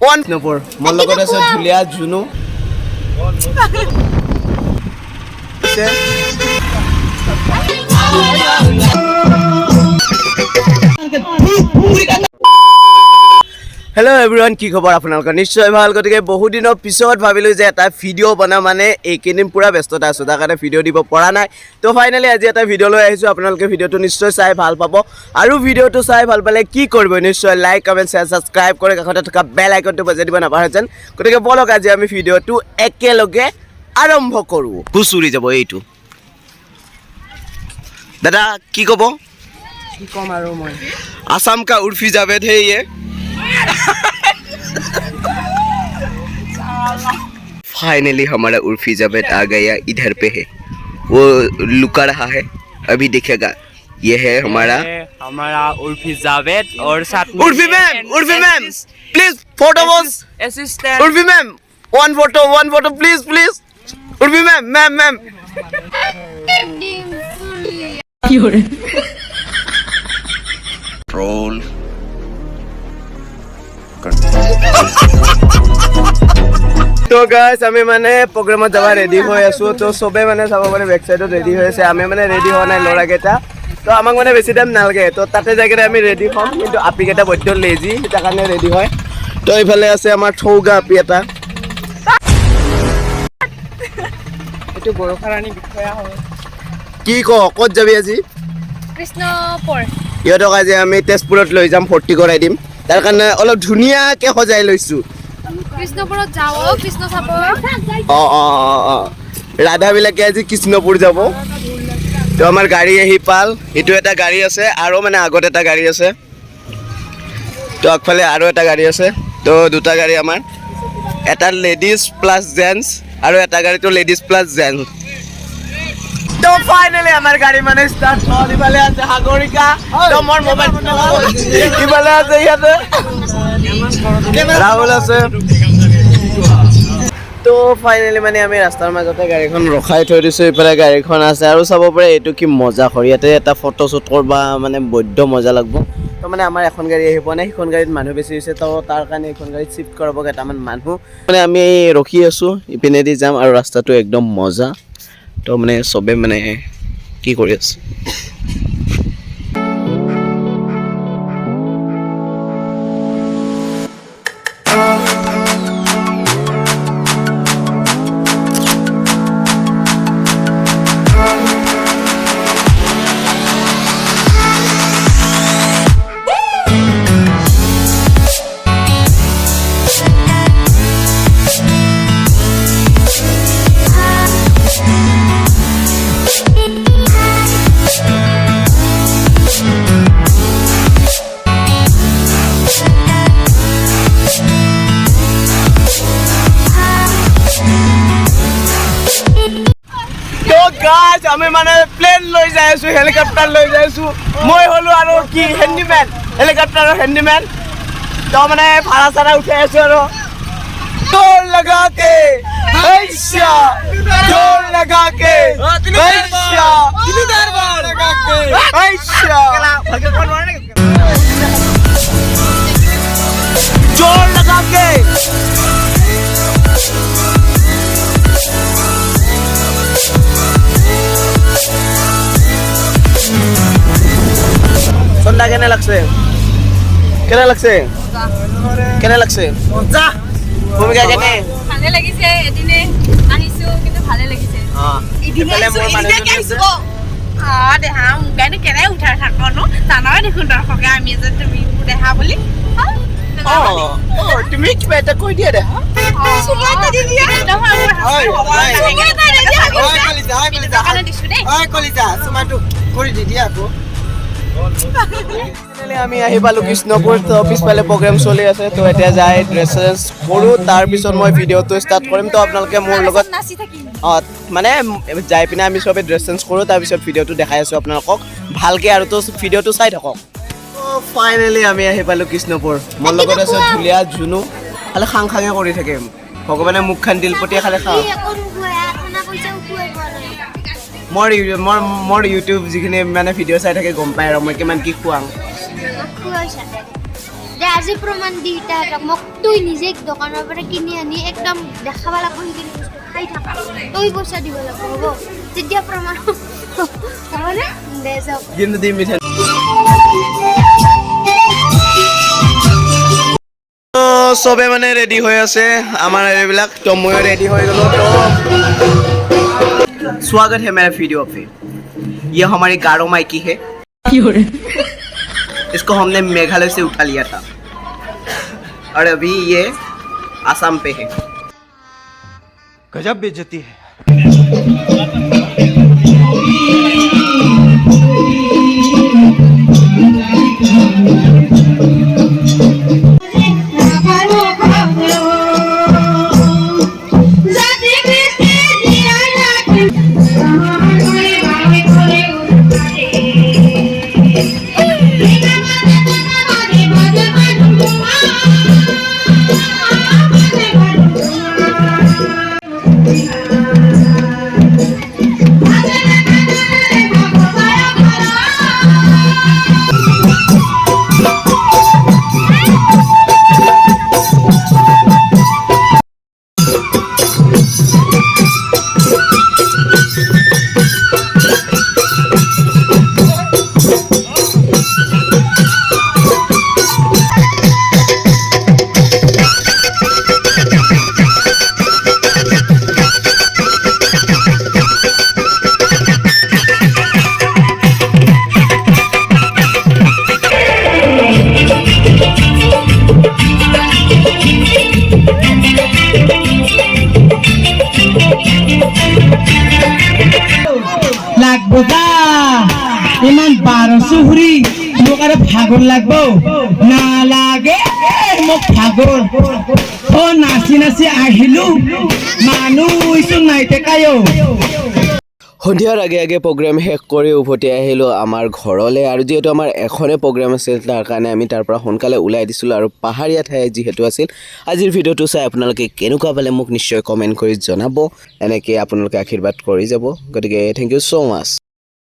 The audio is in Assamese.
ওয়ান নপৰ মোৰ লগত আছে ধুলিয়া জুনু हेलो एवरीवन की खबर आपनालोक निश्चय ভাল গতিকে বহু দিনৰ পিছত ভাবিলো যে এটা ভিডিও বনা মানে এইকেদিন পুৰা ব্যস্ততা আছো তাৰ কাৰণে ভিডিও দিব পৰা নাই তো ফাইনালি আজি এটা ভিডিও লৈ আহিছো আপোনালোকে ভিডিওটো নিশ্চয় চাই ভাল পাব আৰু ভিডিওটো চাই ভাল পালে কি কৰিব নিশ্চয় লাইক কমেন্ট শেয়াৰ সাবস্ক্ৰাইব কৰি কাষতে থকা বেল আইকনটো বজাই দিব নাপাহৰিছেন গতিকে বলক আজি আমি ভিডিওটো একেলগে আৰম্ভ কৰো হুচুৰি যাব এইটো দাদা কি কব কি কম আৰু মই आसाम का उर्फी जावेद है ये फाइनली हमारा उर्फी जावेद आ गया इधर पे है वो लुका रहा है अभी देखेगा ये है हमारा उर्फी जावेद और साथ में Urfi ma'am please photo boss assistant Urfi ma'am one photo please Urfi ma'am troll तो गाइस আমি মানে প্রোগ্রামত যাবা রেডি হৈ আছো তো সবে মানে চাব মানে ব্যাক সাইডত রেডি হৈ আছে আমি মানে রেডি হোৱা নাই লৰা কেটা তো আমাক মানে বেছি টাইম নালাগে তো তাতে জায়গাতে আমি রেডি হম কিন্তু আপি কেটা বৈদ্য লেজি তাৰ কাৰণে ৰেডি হয় তো ইফালে আছে আমাৰ ঠৌগা আপি এটা এটো বৰখাৰাণী বিষয়া হয় কি ক কত যাবি আজি কৃষ্ণপুৰ ইহঁতক আজি আমি তেজপুৰত লৈ যাম ফৰ্তি কৰাই দিম তাৰ কাৰণে অলপ ধুনীয়াকৈ সজাই লৈছো কৃষ্ণপুৰত যাও কৃষ্ণ চাব ৰাধাবিলাকে আজি কৃষ্ণপুৰ যাব তো আমাৰ গাড়ী আহি পাল এইটো এটা গাড়ী আছে আৰু মানে আগত এটা গাড়ী আছে তো আগফালে আৰু এটা গাড়ী আছে তো দুটা গাড়ী আমাৰ এটা লেডিজ প্লাছ জেন্টছ আৰু এটা গাড়ীটো লেডিজ প্লাছ জেন্টছ তো ফাইনালি আমাৰ গাড়ী মানে ষ্টাৰ্ট হ'ল ইফালে আছে সাগৰিকা তো মোৰ মোবাইল ইফালে আছে ইয়াতে ৰাহুল আছে তো ফাইনালি মানে আমি ৰাস্তাৰ মাজতে গাড়ীখন ৰখাই থৈ দিছোঁ ইফালে গাড়ীখন আছে আৰু চাব পাৰে এইটো কি মজা হয় ইয়াতে এটা ফটো শ্বুট কৰবা মানে বৈদ্য মজা লাগব তো মানে আমাৰ এখন গাড়ী আহি পোৱা নাই সেইখন গাড়ীত মানুহ বেছি হৈছে তো তাৰ কাৰণে এইখন গাড়ীত শিফ্ট কৰাব কেইটামান মানুহ মানে আমি ৰখি আছোঁ ইপিনেদি যাম আৰু ৰাস্তাটো একদম মজা তো মানে সবে মানে কি কৰি আছে গাইস আমি মানে প্লেন লৈ যাই আছো হেলিকপ্টাৰ লৈ যাই আছো মই হলো আৰু কি হেন্ডিম্যান হেলিকপ্টাৰৰ হেন্ডিম্যান তো মানে ভাড়া চাড়া উঠাই আছো আৰু जोर लगा के हैशा जोर लगा के हैशा दरबार लगा के हैशा जोर लगा के সন্ধ্যা কেনে লাগছে কেনে লাগছে মজা ভূমিকা কেনে ভালে লাগিছে এদিনে আহিছো কিন্তু ভালে লাগিছে এদিনে আহিছো দেহা মুগানে কেনে উঠাই থাকো ন জানাই দেখোন দৰ্শকে আমি যে তুমি দেহা বুলি তুমি কিবা এটা কৈ দিয়া দেহা সুমতা দিদি নহয় কলিজা সুমাটো কৰি দি আকৌ আমি আহি পালো কৃষ্ণপুৰ তো পিছফালে প্ৰগ্ৰাম চলি আছে তো এতিয়া যাই ড্ৰেছ চেঞ্জ কৰোঁ তাৰপিছত মই ভিডিঅ'টো ষ্টাৰ্ট কৰিম তো আপোনালোকে মোৰ লগত মানে যাই পিনে আমি চবে ড্ৰেছ চেঞ্জ কৰোঁ তাৰপিছত ভিডিঅ'টো দেখাই আছোঁ আপোনালোকক ভালকৈ আৰু তো ভিডিঅ'টো চাই থাকক ফাইনেলি আমি আহি পালোঁ কৃষ্ণপুৰ মোৰ লগত আছে ধুলিয়া জুনু খালি খাং খাঙে কৰি থাকে ভগৱানে মুখখন দিলপতীয়া খালে খাওঁ মোৰ ইউটিউব যিখিনি মানে ভিডিঅ' চাই থাকে গম পায় আৰু মই কিমান কি খুৱাওঁ দে আজি প্ৰমাণ দি ইটা মোক তুই নিজে দোকানৰ পৰা কিনি আনি একদম দেখাব লাগিব সেইখিনি বস্তু খাই থাকা তই পইচা দিব লাগিব হ'ব তেতিয়া প্ৰমাণ হ'বনে দে যাওক কিন্তু দিম মিঠা সবে মানে ৰেডি হৈ আছে আমাৰ এইবিলাক তো মই ৰেডি হৈ গলো তো स्वागत है मेरे वीडियो पे ये हमारी गारो माइकी है इसको हमने मेघालय से उठा लिया था और अभी ये आसाम पे है गजब बेइज्जती है ইমান 1200 হুৰি মোক আৰু ভাগৰ লাগব নালাগে মোক ভাগৰ ও নাচি নাচি আহিলো মানুহ ইছু নাইতে কায়ো সন্ধিয়াৰ আগে আগে প্ৰগ্ৰাম শেষ কৰি উভতি আহিলোঁ আমাৰ ঘৰলৈ আৰু যিহেতু আমাৰ এখনে প্ৰগ্ৰাম আছিল তাৰ কাৰণে আমি তাৰ পৰা সোনকালে ওলাই দিছিলোঁ আৰু পাহাৰীয়া ঠাই যিহেতু আছিল আজিৰ ভিডিঅ'টো চাই আপোনালোকে কেনেকুৱা পালে মোক নিশ্চয় কমেণ্ট কৰি জনাব এনেকৈ আপোনালোকে আশীৰ্বাদ কৰি যাব গতিকে থেংক ইউ ছ' মাছ